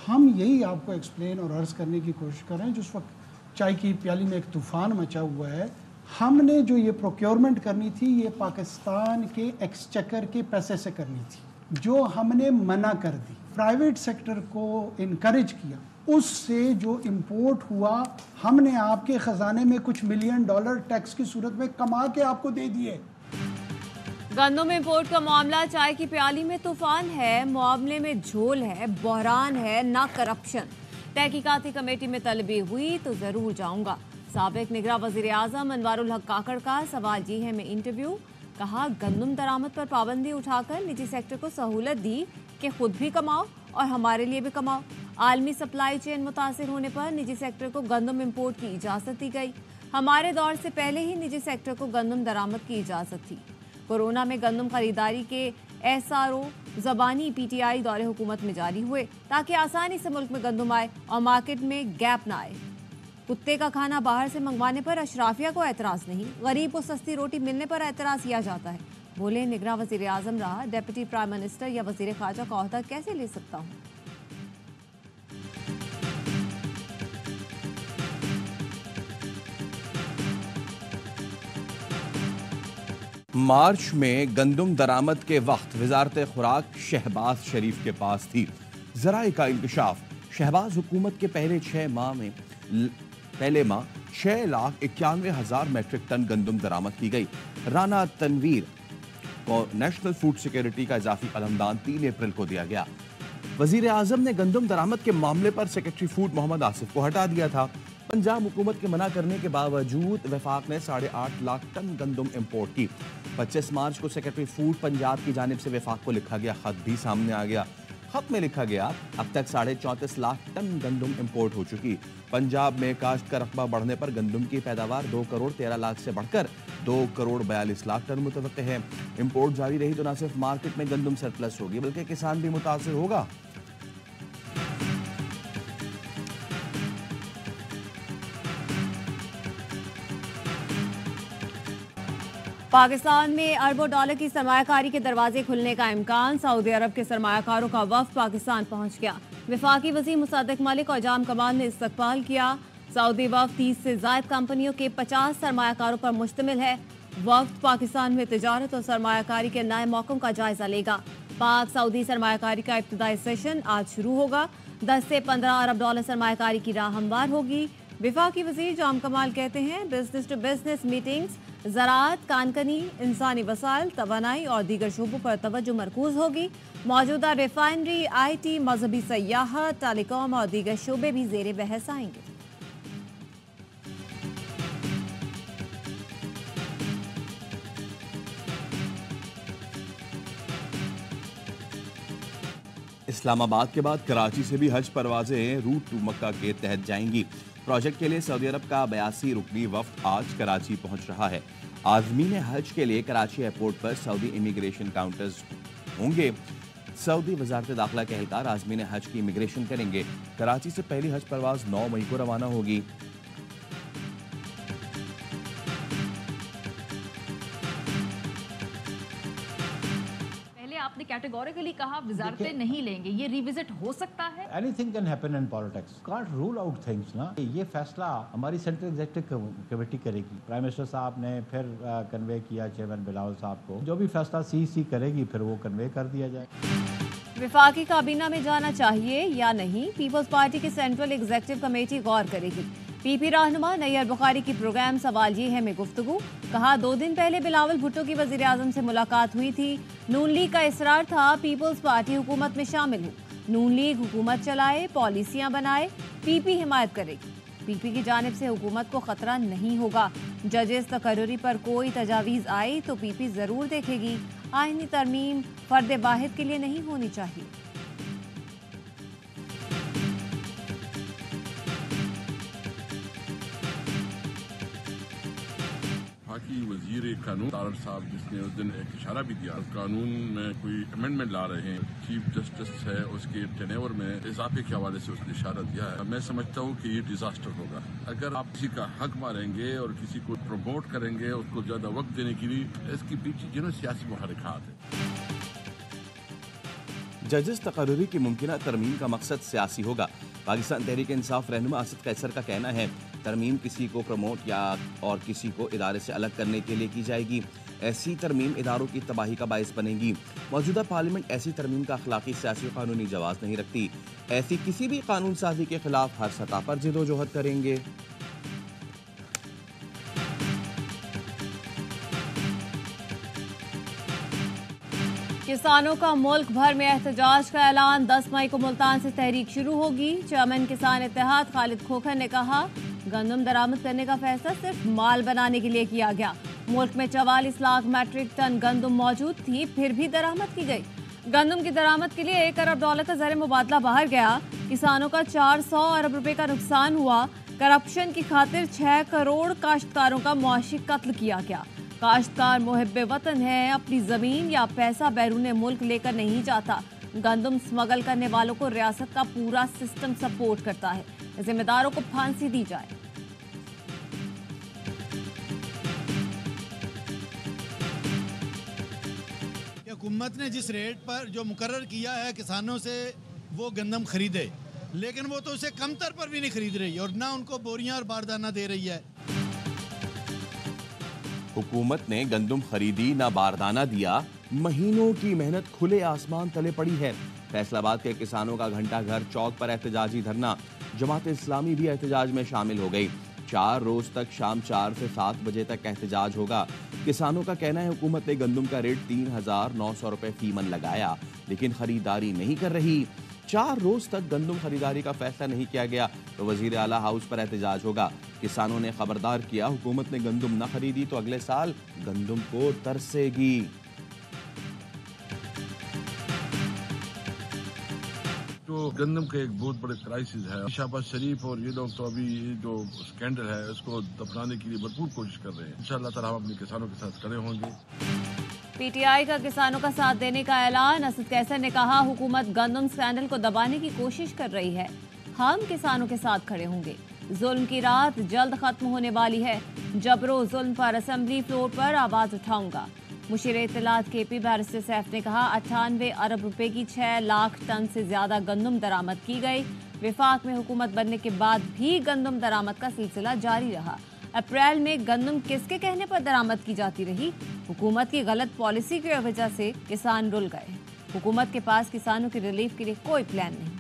हम यही आपको एक्सप्लेन और अर्ज करने की कोशिश कर रहे हैं। जिस वक्त चाय की प्याली में एक तूफ़ान मचा हुआ है, हमने जो ये प्रोक्योरमेंट करनी थी ये पाकिस्तान के एक्सचेकर के पैसे से करनी थी, जो हमने मना कर दी। प्राइवेट सेक्टर को इनकरेज किया, उससे जो इंपोर्ट हुआ हमने आपके ख़जाने में कुछ $1 मिलियन टैक्स की सूरत में कमा के आपको दे दिए। गंदम इंपोर्ट का मामला चाय की प्याली में तूफान है, मामले में झोल है, बहरान है, ना करप्शन। तहकीकाती कमेटी में तलबी हुई तो जरूर जाऊंगा। साबिक निगरा वजीर आजम अनवारुल हक काकड़ का सवाल ये है में इंटरव्यू। कहा गंदम दरामद पर पाबंदी उठाकर निजी सेक्टर को सहूलत दी कि खुद भी कमाओ और हमारे लिए भी कमाओ। आलमी सप्लाई चेन मुतासिर होने पर निजी सेक्टर को गंदम इंपोर्ट की इजाज़त दी गई। हमारे दौर से पहले ही निजी सेक्टर को गंदम दरामद की इजाज़त थी। कोरोना में गंदम खरीदारी के SRO ज़बानी PTI दौरे हुकूमत में जारी हुए ताकि आसानी से मुल्क में गंदम आए और मार्केट में गैप ना आए। कुत्ते का खाना बाहर से मंगवाने पर अशराफिया को एतराज़ नहीं, गरीब को सस्ती रोटी मिलने पर एतराज़ किया जाता है। बोले निगरां वज़ीर आज़म रहा, डिप्टी प्राइम मिनिस्टर या वज़ीर ख़ारजा का ओहदा कैसे ले सकता हूँ। मार्च में गंदम दरामद के वक्त वजारत खुराक शहबाज शरीफ के पास थी। ज़राए का इंकशाफ, शहबाज हुकूमत के पहले 6 माह 6,91,000 मैट्रिक टन गंदम दरामद की गई। राना तनवीर को नेशनल फूड सिक्योरिटी का इजाफी अलमदान 3 अप्रैल को दिया गया। वजीर आजम ने गंदम दरामद के मामले पर सेक्रेटरी फूड मोहम्मद आसिफ को हटा दिया था। पंजाब हुकूमत के मना करने के बावजूद वफाक ने 8.5 लाख टन गंदम इंपोर्ट की। 25 मार्च को सेक्रेटरी फूड पंजाब की जानिब से वफाक को लिखा गया खत भी सामने आ गया। खत में लिखा गया अब तक 34.5 लाख टन गंदम इंपोर्ट हो चुकी। पंजाब में काश्त का रकबा बढ़ने पर गंदम की पैदावार 2 करोड़ 13 लाख से बढ़कर 2 करोड़ 42 लाख टन मुतवक्के है। इंपोर्ट जारी रही तो न सिर्फ मार्केट में गंदम सरप्लस होगी बल्कि किसान भी मुतासिर होगा। पाकिस्तान में अरबों डॉलर की सरमायाकारी के दरवाजे खुलने का इम्कान। सऊदी अरब के सरमायाकारों का वफ्द पाकिस्तान पहुंच गया। वफाकी वज़ीर मुसद्दिक मलिक और जाम कमाल ने इस्तकबाल किया। सऊदी वफ्द 30 से ज़ायद कंपनियों के 50 सरमायाकारों पर मुश्तमिल है। वफ्द पाकिस्तान में तिजारत और सरमायाकारी के नए मौक़ों का जायजा लेगा। पाक सऊदी सरमायाकारी का इब्तिदाई सेशन आज शुरू होगा। 10 से 15 अरब डॉलर सरमायाकारी की राह हमवार होगी। वफाकी वज़ीर जाम कमाल कहते हैं बिजनेस टू बिजनेस मीटिंग्स ज़राअत, कानकनी, इंसानी वसाइल, तवानाई और दीगर शोबों पर तवज्जो मरकूज होगी। मौजूदा रिफाइनरी, IT, मजहबी सयाहत, टेलीकॉम और दीगर शोबे भी ज़ेरे बहस आएंगे। इस्लामाबाद के बाद कराची से भी हज परवाजें रूट टू मक्का के तहत जाएंगी। प्रोजेक्ट के लिए सऊदी अरब का 82 रुकनी वफ्द आज कराची पहुंच रहा है। आज़मीन हज के लिए कराची एयरपोर्ट पर सऊदी इमिग्रेशन काउंटर्स होंगे। सऊदी वजारत दाखिला के एहलकार आज़मीन हज की इमिग्रेशन करेंगे। कराची से पहली हज परवाज 9 मई को रवाना होगी। आपने कैटेगोरिकली कहा वजारतें नहीं लेंगे, ये रिविजिट हो सकता है? Anything can happen in politics, can't rule out things ना। ये फैसला हमारी सेंट्रल एग्जीक्यूटिव कमेटी करेगी। प्राइम मिनिस्टर साहब ने फिर कन्वे किया चेयरमैन बिलावल साहब को, जो भी फैसला CC करेगी फिर वो कन्वे कर दिया जाए। वफाकी काबीना में जाना चाहिए या नहीं, पीपल्स पार्टी की सेंट्रल एग्जीक्यूटिव कमेटी गौर करेगी। PP रहनुमा नैयर बुखारी की प्रोग्राम सवाल ये है में गुफ्तगू। कहा 2 दिन पहले बिलावल भुट्टो की वज़ीर आज़म से मुलाकात हुई थी। नून लीग का इसरार था पीपल्स पार्टी हुकूमत में शामिल हो। नून लीग हुकूमत चलाए, पॉलिसियां बनाए, PP हिमायत करेगी। PP की जानिब से हुकूमत को खतरा नहीं होगा। जजेस तकर्री पर कोई तजावीज़ आई तो PP ज़रूर देखेगी। आईनी तरमीम फर्द वाहिद के लिए नहीं होनी चाहिए। वजीर कानून तारड़ साहब जिसने उस दिन एक इशारा भी दिया, कानून में कोई अमेंडमेंट ला रहे हैं, चीफ जस्टिस है उसके टेनेवर में इजाफे के हवाले से उसने इशारा दिया है। मैं समझता हूँ कि ये डिजास्टर होगा। अगर आप किसी का हक मारेंगे और किसी को प्रमोट करेंगे, उसको ज्यादा वक्त देने के लिए, इसके पीछे सियासी मुहर्रिकात है। जजेस तकर्री की मुमकिना तरमीम का मकसद सियासी होगा। पाकिस्तान तहरीक इंसाफ रहनुमा असद कैसर का कहना है, तरमीम किसी को प्रमोट या और किसी को इदारे से अलग करने के लिए की जाएगी। ऐसी तरमीम इदारों की तबाही का बायस बनेगी। मौजूदा पार्लियामेंट ऐसी तरमीम का अखलाकी, सियासी, कानूनी जवाब नहीं रखती। ऐसी किसी भी कानून साजी के खिलाफ हर सतह पर जिदोजहद करेंगे। किसानों का मुल्क भर में एहतजाज का ऐलान। 10 मई को मुल्तान से तहरीक शुरू होगी। चेयरमैन किसान इत्तेहाद खालिद खोखर ने कहा, गंदम दरामद करने का फैसला सिर्फ माल बनाने के लिए किया गया। मुल्क में 44 लाख मैट्रिक टन गंदम मौजूद थी, फिर भी दरामद की गई। गंदम की दरामद के लिए $1 अरब का ज़र मुबादला बाहर गया। किसानों का 400 अरब रुपए का नुकसान हुआ। करप्शन की खातिर 6 करोड़ काश्तकारों का मुआशी कत्ल किया गया। काश्तकार मुहिब्बे वतन है, अपनी जमीन या पैसा बैरून मुल्क लेकर नहीं जाता। गंदम स्मगल करने वालों को रियासत का पूरा सिस्टम सपोर्ट करता है। जिम्मेदारों को फांसी दी जाए। हुकूमत ने जिस रेट पर जो मुकर्रर किया है किसानों से वो गंदम खरीदे, लेकिन वो तो उसे कमतर पर भी नहीं खरीद रही और ना उनको बोरियां और बारदाना दे रही है। हुकूमत ने गंदम खरीदी, ना बारदाना दिया। महीनों की मेहनत खुले आसमान तले पड़ी है। फैसलाबाद के किसानों का घंटा घर चौक पर एहतजाजी धरना। जमात इस्लामी भी एहतजाज में शामिल हो गई। 4 रोज तक शाम 4 से 7 बजे तक एहतजाज होगा। किसानों का कहना है, हुकूमत ने गंदम का रेट 3,900 रुपए फी मन लगाया, लेकिन खरीदारी नहीं कर रही। 4 रोज तक गंदम खरीदारी का फैसला नहीं किया गया तो वजीर आला हाउस पर एहतजाज होगा। किसानों ने खबरदार किया, हुकूमत ने गंदम न खरीदी तो अगले साल गंदम को तरसेगी। जो गंदम का एक बहुत बड़े क्राइसिस है। शहबाज शरीफ और ये लोग तो अभी जो स्कैंडल है उसको दफनाने के लिए भरपूर कोशिश कर रहे हैं। इंशाअल्लाह ताला हम अपने किसानों के साथ खड़े होंगे। पीटीआई का किसानों का साथ देने का ऐलान। असद कैसर ने कहा, हुकूमत गंदम स्कैंडल को दबाने की कोशिश कर रही है। हम किसानों के साथ खड़े होंगे। जुल्म की रात जल्द खत्म होने वाली है। जबरो जुल्म पर असेंबली फ्लोर पर आवाज उठाऊंगा। मुशीर इत्तलात केपी बैरिस्टर सैफ ने कहा, 98 अरब रुपए की 6 लाख टन से ज्यादा गंदम दरामद की गई। विफाक में हुकूमत बनने के बाद भी गंदम दरामद का सिलसिला जारी रहा। अप्रैल में गंदम किसके कहने पर दरामद की जाती रही? हुकूमत की गलत पॉलिसी की वजह से किसान रुल गए। हुकूमत के पास किसानों की रिलीफ के लिए कोई प्लान नहीं।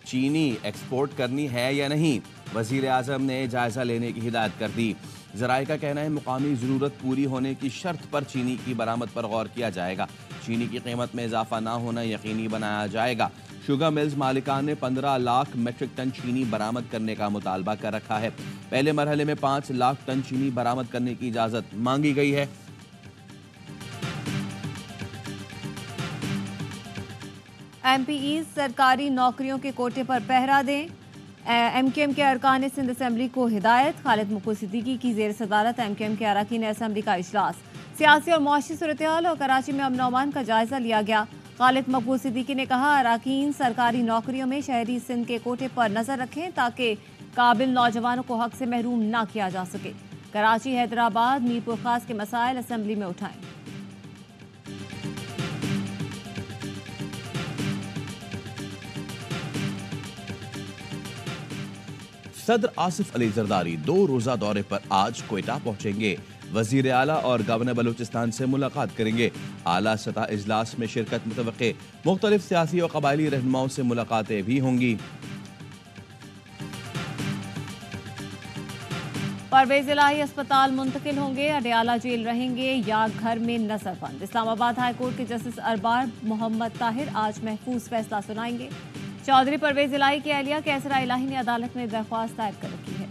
चीनी एक्सपोर्ट करनी है या नहीं, वजीर आजम ने जायजा लेने की हिदायत कर दी। ज़राए का कहना है, मुकामी ज़रूरत पूरी होने की शर्त पर चीनी की बरामद पर गौर किया जाएगा। चीनी की कीमत में इजाफा ना होना यकीनी बनाया जाएगा। शुगर मिल्स मालिकान ने 15 लाख मेट्रिक टन चीनी बरामद करने का मुतालबा कर रखा है। पहले मरहले में 5 लाख टन चीनी बरामद करने की इजाज़त मांगी गई है। एमपीई सरकारी नौकरियों के कोटे पर पहरा दें। एमकेएम के अरकान सिंध असेंबली को हिदायत। खालिद मकबूल सिद्दीकी की जेर सदारत एमकेएम के अरकान असेंबली का इजलास। सियासी और मुआशी सूरत-ए-हाल और कराची में अमन अमान का जायजा लिया गया। खालिद मकबूल सिद्दीकी ने कहा, अरकान सरकारी नौकरियों में शहरी सिंध के कोटे पर नजर रखें ताकि काबिल नौजवानों को हक से महरूम ना किया जा सके। कराची, हैदराबाद, मीरपुर खास के मसाइल असेंबली में उठाएं। सदर आसिफ अली जरदारी 2 रोजा दौरे पर आज कोयटा पहुंचेंगे। वजीर आला और गवर्नर बलूचिस्तान से मुलाकात करेंगे। आला सतह इजलास में शिरकत मुतवक्के। मुख्तलिफ सियासी और कबायली रहनुमाओं से मुलाकातें भी होंगी। परवेज इलाही अस्पताल मुंतकिल होंगे, अडयाला जेल रहेंगे या घर में नजरबंद। इस्लामाबाद हाई कोर्ट के जस्टिस अरबाब मोहम्मद ताहिर आज महफूज फैसला सुनाएंगे। चौधरी परवेज इलाही की अहलिया कैसरा इलाही ने अदालत में दरख्वास्त दायर कर रखी है।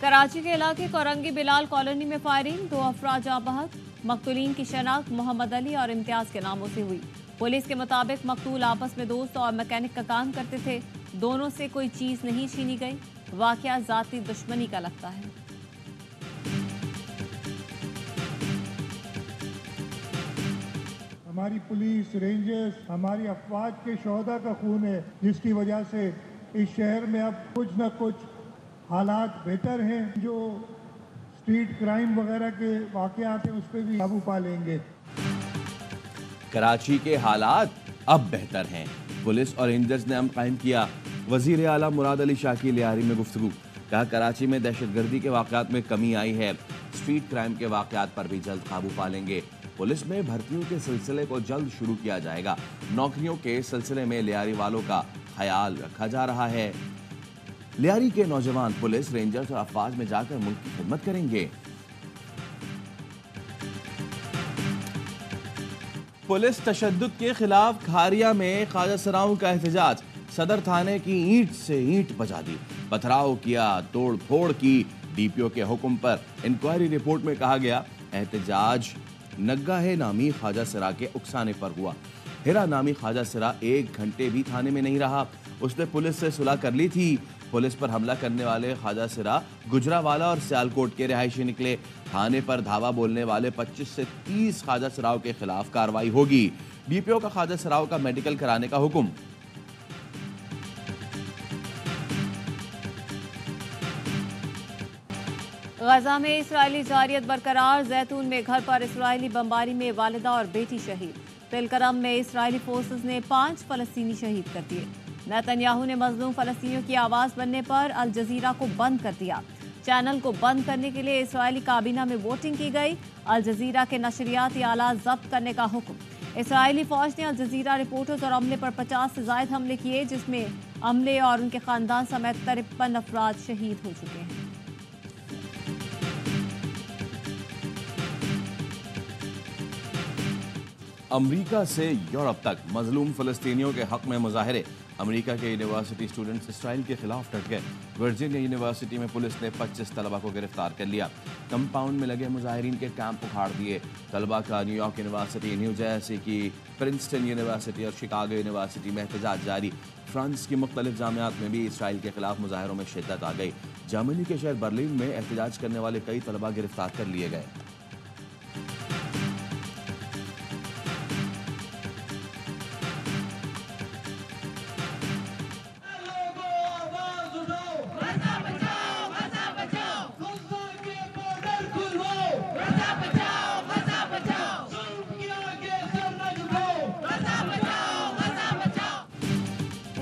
कराची के इलाके कोरंगी बिलाल कॉलोनी में फायरिंग। 2 अफराद जाँ बहक। मकतूलीन की शनाख्त मोहम्मद अली और इम्तियाज के नामों से हुई। पुलिस के मुताबिक मकतूल आपस में दोस्त और मैकेनिक का काम करते थे। दोनों से कोई चीज नहीं छीनी गई। वाकया जाती दुश्मनी का लगता है। हमारी पुलिस, रेंजर्स, हमारी अफवाज के शोहदा का खून है, जिसकी वजह से इस शहर में अब कुछ न कुछ हालात बेहतर हैं। जो स्ट्रीट क्राइम वगैरह के वाक़यात हैं उस पर भी काबू पा लेंगे। कराची के हालात अब बेहतर हैं, पुलिस और रेंजर्स ने अमन कायम किया। वजीर आला मुराद अली शाह की लियारी में गुफ्तगू, कहा कराची में दहशतगर्दी के वाक़यात में कमी आई है, स्ट्रीट क्राइम के वाक़यात पर भी जल्द काबू पा लेंगे। पुलिस में भर्तियों के सिलसिले को जल्द शुरू किया जाएगा। नौकरियों के सिलसिले में लियारी वालों का ख्याल रखा जा रहा है। लियारी के नौजवान पुलिस, रेंजर्स और अफवाज में जाकर मुल्क की खिदमत करेंगे। पुलिस तशद्दुद के खिलाफ खारिया में ख्वाजा सराओं का एहतजाज, सदर थाने की ईंट से ईंट बजा दी, पथराव किया, तोड़ फोड़ की। डीपीओ के हुक्म पर इंक्वायरी रिपोर्ट में कहा गया एहतजाज नग्गा है नामी ख्वाजा सरा के उकसाने पर हुआ। हिरा नामी ख्वाजा सरा 1 घंटे भी थाने में नहीं रहा, उसने पुलिस से सुलह कर ली थी। पुलिस पर हमला करने वाले ख्वाजा सरा गुजरावाला और सियालकोट के रिहायशी निकले। थाने पर धावा बोलने वाले 25 से 30 ख्वाजा सराओं के खिलाफ कार्रवाई होगी। डीपीओ का ख्वाजा सराओं का मेडिकल कराने का हुक्म। गजा में इसराइली जारियत बरकरार, जैतून में घर पर इसराइली बमबारी में वालिदा और बेटी शहीद। तिलकरम में इसराइली फोर्सेस ने 5 फलस्तीनी शहीद कर दिए। नेतन्याहू ने मजलूम फलस्तीनियों की आवाज़ बनने पर अल जजीरा को बंद कर दिया। चैनल को बंद करने के लिए इसराइली काबीना में वोटिंग की गई। अल जजीरा के नशरियाती आलात जब्त करने का हुक्म। इसराइली फौज ने अल जजीरा रिपोर्टर्स और अमले पर 50 से ज़ायद हमले किए, जिसमें अमले और उनके खानदान समेत 53 अफराद शहीद हो चुके हैं। अमेरिका से यूरोप तक मजलूम फलस्तीनियों के हक में मुजाहरे। अमेरिका के यूनिवर्सिटी स्टूडेंट्स इसराइल के खिलाफ डट गए। वर्जीनिया यूनिवर्सिटी में पुलिस ने 25 तलबा को गिरफ्तार कर लिया। कंपाउंड में लगे मुजाहिरीन के कैंप उखाड़ दिए। तलबा का न्यूयॉर्क यूनिवर्सिटी, न्यू जर्सी की प्रिंसटन यूनिवर्सिटी और शिकागो यूनिवर्सिटी में एहतजाज जारी। फ्रांस की मुख्तलिफ जामियात में भी इसराइल के खिलाफ मुजाहरों में शिद्दत आ गई। जर्मनी के शहर बर्लिन में एहतजाज करने वाले कई तलबा गिरफ्तार कर लिए गए।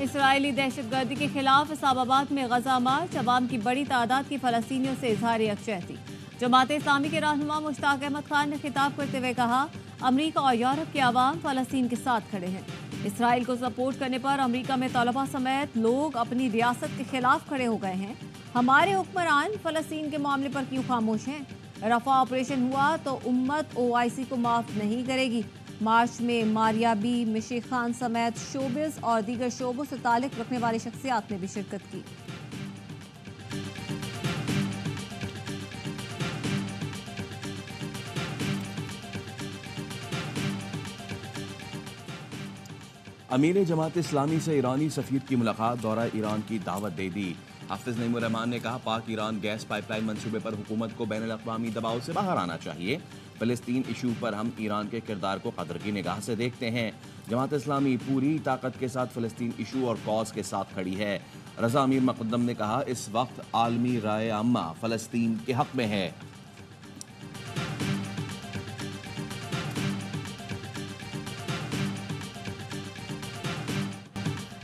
इसराइली दहशतगर्दी के खिलाफ इस्लामाबाद में गजा मार्च, अवाम की बड़ी तादाद की फलस्तीनियों से इजहार यकजहती। जमात इस्लामी के रहनुमा मुश्ताक अहमद खान ने खिताब करते हुए कहा, अमेरिका और यूरोप के अवाम फलस्तीन के साथ खड़े हैं। इसराइल को सपोर्ट करने पर अमेरिका में तलबा समेत लोग अपनी रियासत के खिलाफ खड़े हो गए हैं। हमारे हुक्मरान फलस्तीन के मामले पर क्यों खामोश हैं? रफा ऑपरेशन हुआ तो उम्मत OIC को माफ नहीं करेगी। मार्च में मारिया बी, मिशी खान समेत शोबिस और दीगर शोबों से ताल्लुक रखने वाली शख्सियात ने भी शिरकत की। अमीर जमात इस्लामी से ईरानी सफीर की मुलाकात, दौरा ईरान की दावत दे दी। हाफिज नईमुर रहमान ने कहा, पाक ईरान गैस पाइपलाइन मंसूबे पर हुकूमत को बैनुल अक़वामी दबाव से बाहर आना चाहिए। फ़लस्तीन इशू पर हम ईरान के किरदार को कदर की निगाह से देखते हैं। जमात इस्लामी पूरी ताकत के साथ फ़लस्तीन इशू और कॉज के साथ खड़ी है। रज़ा अमीर मुक़द्दम ने कहा, इस वक्त आलमी राय आम्मा फ़लस्तीन के हक़ में है।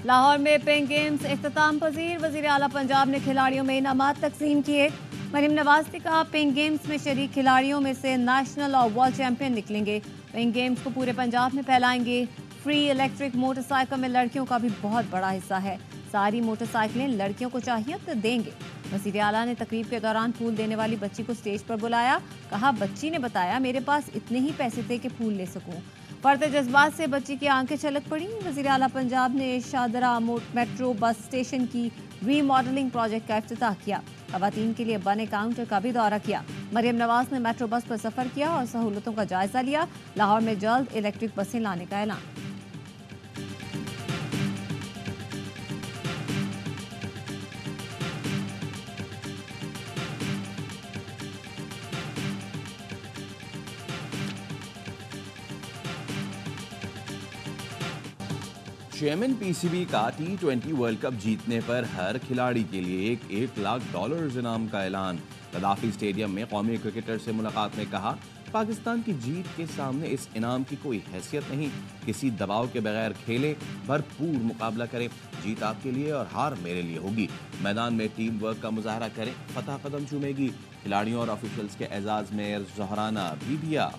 लाहौर में पिंक गेम्स इख्तिताम पजीर, वज़ीर आला पंजाब ने खिलाड़ियों में इनामात तकसीम किए। मरीम नवाज ने कहा, पिंक गेम्स में शरीक खिलाड़ियों में से नेशनल और वर्ल्ड चैंपियन निकलेंगे। पिंक गेम्स को पूरे पंजाब में फैलाएंगे। फ्री इलेक्ट्रिक मोटरसाइकिल में लड़कियों का भी बहुत बड़ा हिस्सा है। सारी मोटरसाइकिलें लड़कियों को चाहिए तो देंगे। वज़ीर आला ने तकरीब के दौरान फूल देने वाली बच्ची को स्टेज पर बुलाया। कहा, बच्ची ने बताया, मेरे पास इतने ही पैसे थे कि फूल ले सकूं। बढ़ते जज्बात से बच्ची की आंखें छलक पड़ी। वज़ीर आला पंजाब ने शादरा मेट्रो बस स्टेशन की रीमॉडलिंग प्रोजेक्ट का इफ्तिताह किया। खवातीन के लिए बने काउंटर का भी दौरा किया। मरियम नवाज ने मेट्रो बस पर सफर किया और सहूलतों का जायजा लिया। लाहौर में जल्द इलेक्ट्रिक बसें लाने का ऐलान। चेयरमैन पीसीबी का T20 वर्ल्ड कप जीतने पर हर खिलाड़ी के लिए $1 लाख इनाम का ऐलान। गद्दाफी स्टेडियम में कौमी क्रिकेटर से मुलाकात में कहा, पाकिस्तान की जीत के सामने इस इनाम की कोई हैसियत नहीं। किसी दबाव के बगैर खेलें, भरपूर मुकाबला करें। जीत आपके लिए और हार मेरे लिए होगी। मैदान में टीम वर्क का मुजाहरा करें, फतह कदम चूमेगी। खिलाड़ियों और ऑफिशियल्स के एजाज में ज़ोहराना भी दिया।